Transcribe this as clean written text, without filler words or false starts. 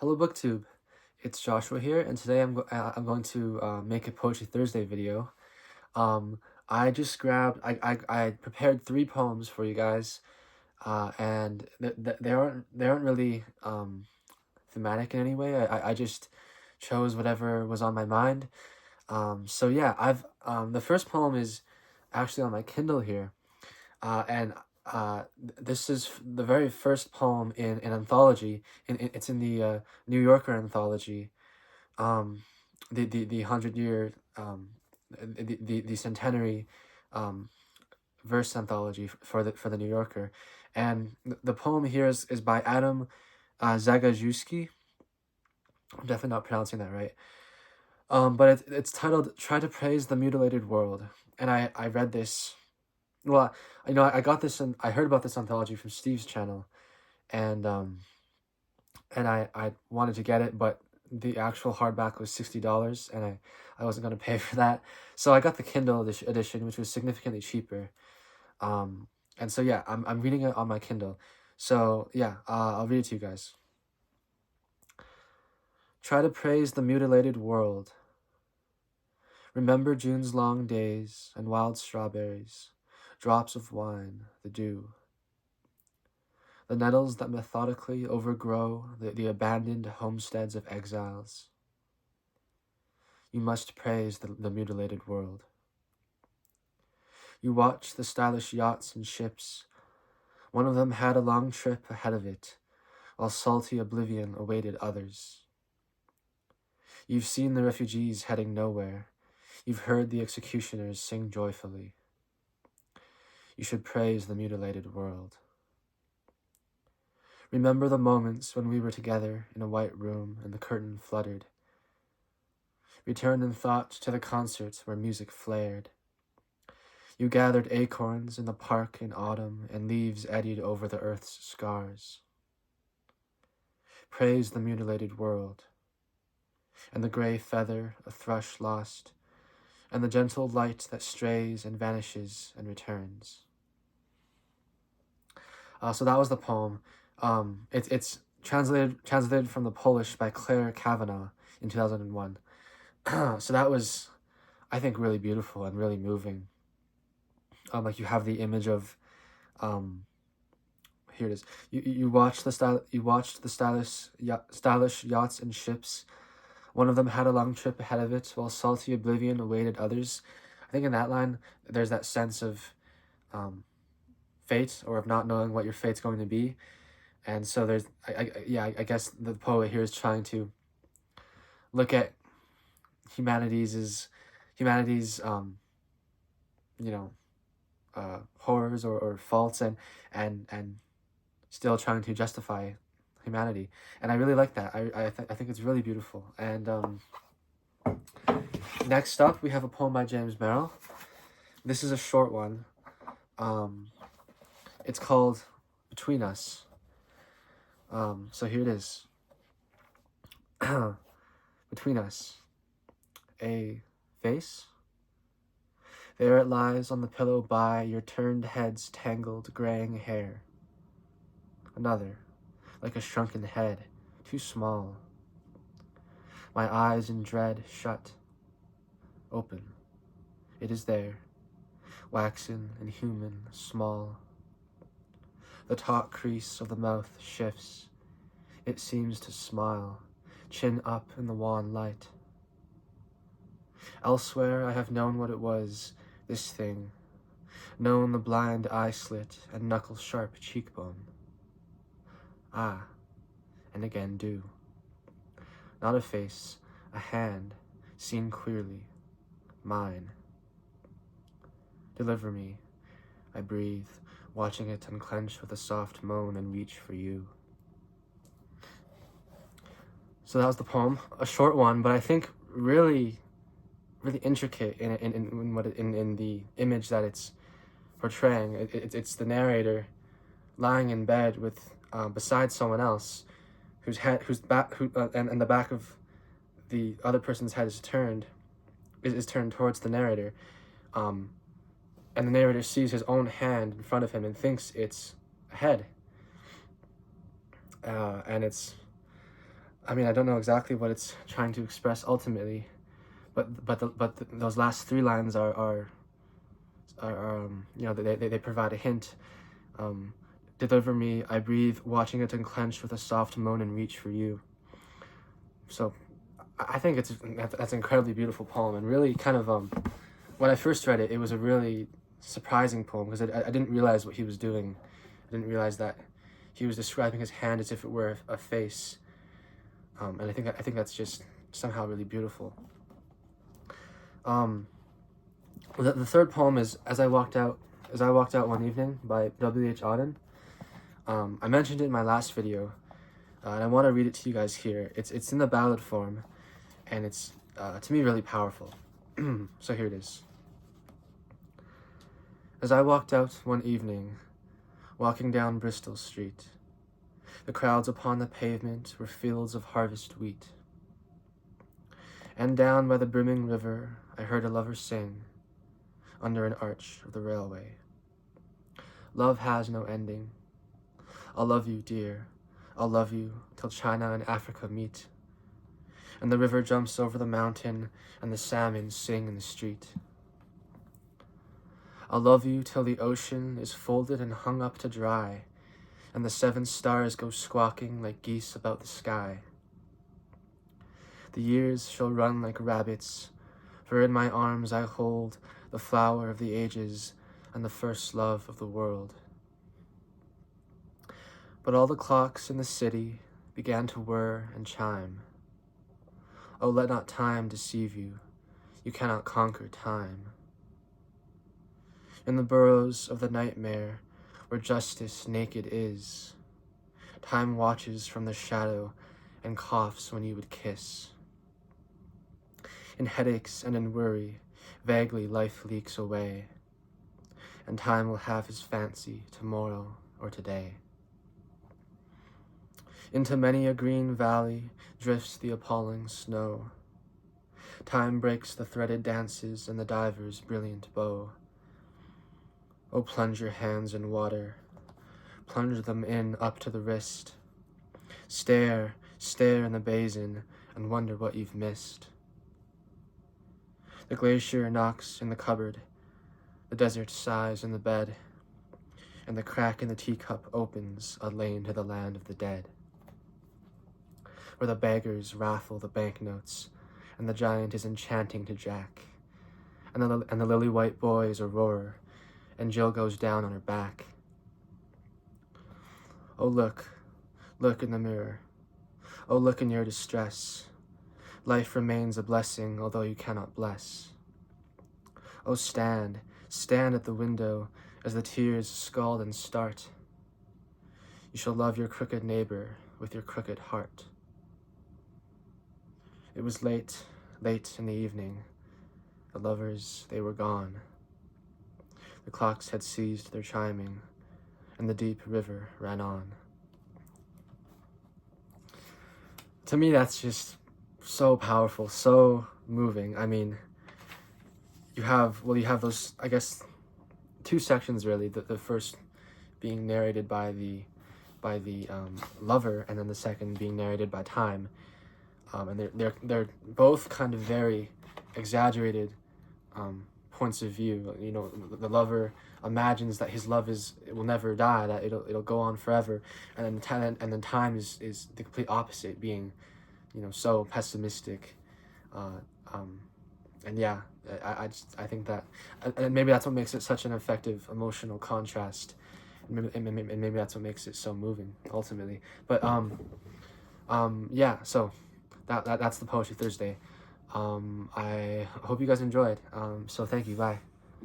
Hello BookTube, it's Joshua here, and today I'm going to make a Poetry Thursday video. I just grabbed I prepared 3 poems for you guys, and they aren't really thematic in any way. I just chose whatever was on my mind. So yeah, the first poem is actually on my Kindle here, and this is the very first poem in an anthology. It's in the New Yorker anthology, um, the 100-year, the centenary, um, verse anthology for the New Yorker, and the poem here is by Auden, Zagajewski. I'm definitely not pronouncing that right. But it's titled "Try to Praise the Mutilated World," and I read this. Well, I got this and I heard about this anthology from Steve's channel, and I wanted to get it, but the actual hardback was $60, and I wasn't gonna pay for that, so I got the Kindle edition, which was significantly cheaper. And so yeah, I'm reading it on my Kindle. So yeah, I'll read it to you guys. Try to praise the mutilated world. Remember June's long days and wild strawberries, drops of wine, the dew. The nettles that methodically overgrow the abandoned homesteads of exiles. You must praise the mutilated world. You watch the stylish yachts and ships. One of them had a long trip ahead of it, while salty oblivion awaited others. You've seen the refugees heading nowhere. You've heard the executioners sing joyfully. You should praise the mutilated world. Remember the moments when we were together in a white room and the curtain fluttered. Return in thought to the concerts where music flared. You gathered acorns in the park in autumn and leaves eddied over the earth's scars. Praise the mutilated world, and the gray feather a thrush lost, and the gentle light that strays and vanishes and returns. So that was the poem. It's translated from the Polish by Claire Kavanagh in 2001. So that was, I think, really beautiful and really moving. Like you have the image of, here it is. You watched the stylish yachts and ships. One of them had a long trip ahead of it, while salty oblivion awaited others. I think in that line, there's that sense of fate, or of not knowing what your fate's going to be. And so there's, I guess the poet here is trying to look at humanity's horrors or faults, and still trying to justify humanity. And I really like that. I think it's really beautiful. And next up, we have a poem by James Merrill. This is a short one. It's called Between Us. So here it is. Between us. A face. There it lies on the pillow by your turned head's tangled graying hair. Another, like a shrunken head, too small. My eyes in dread shut. Open. It is there, waxen and human, small. The taut crease of the mouth shifts. It seems to smile, chin up in the wan light. Elsewhere I have known what it was, this thing, known the blind eye slit and knuckle-sharp cheekbone. Ah, and again do. Not a face, a hand, seen clearly, mine. Deliver me, I breathe, watching it unclench with a soft moan and reach for you. So that was the poem, a short one, but I think really intricate in the image that it's portraying. It's the narrator lying in bed with beside someone else, and the back of the other person's head is turned towards the narrator, and the narrator sees his own hand in front of him and thinks it's a head, and it's I mean, I don't know exactly what it's trying to express ultimately, but those last three lines are you know, they provide a hint. Deliver me, I breathe, watching it unclench with a soft moan and reach for you. So I think that's an incredibly beautiful poem, and really kind of when I first read it, it was a really surprising poem because I didn't realize what he was doing. I didn't realize that he was describing his hand as if it were a face, and I think that's just somehow really beautiful. The third poem is As I Walked Out One Evening by W.H. Auden. I mentioned it in my last video, and I want to read it to you guys here. It's in the ballad form, and it's to me really powerful. So here it is. As I walked out one evening, walking down Bristol Street, the crowds upon the pavement were fields of harvest wheat. And down by the brimming river I heard a lover sing, under an arch of the railway. Love has no ending. I'll love you, dear. I'll love you till China and Africa meet. And the river jumps over the mountain, and the salmon sing in the street. I'll love you till the ocean is folded and hung up to dry, and the 7 stars go squawking like geese about the sky. The years shall run like rabbits, for in my arms I hold the flower of the ages and the first love of the world. But all the clocks in the city began to whir and chime. Oh, let not time deceive you. You cannot conquer time. In the burrows of the nightmare, where justice naked is, time watches from the shadow and coughs when you would kiss. In headaches and in worry, vaguely life leaks away, and time will have his fancy tomorrow or today. Into many a green valley drifts the appalling snow. Time breaks the threaded dances and the diver's brilliant bow. Oh, plunge your hands in water, plunge them in up to the wrist. Stare, stare in the basin and wonder what you've missed. The glacier knocks in the cupboard, the desert sighs in the bed, and the crack in the teacup opens a lane to the land of the dead, where the beggars raffle the banknotes, and the giant is enchanting to Jack, and the lily-white boy is Aurora, and Jill goes down on her back. Oh, look, look in the mirror. Oh, look in your distress. Life remains a blessing, although you cannot bless. Oh, stand, stand at the window as the tears scald and start. You shall love your crooked neighbor with your crooked heart. It was late, late in the evening. The lovers, they were gone. The clocks had ceased their chiming, and the deep river ran on. To me, that's just so powerful, so moving. I mean, you have those, I guess, 2 sections really. The first being narrated by the lover, and then the second being narrated by time. And they're both kind of very exaggerated points of view. You know, the lover imagines that his love it will never die, that it'll go on forever, and then time is the complete opposite, being, you know, so pessimistic. And yeah, I think that, and maybe that's what makes it such an effective emotional contrast, and maybe that's what makes it so moving ultimately. But yeah, so that's the Poetry Thursday. I hope you guys enjoyed. So thank you. Bye.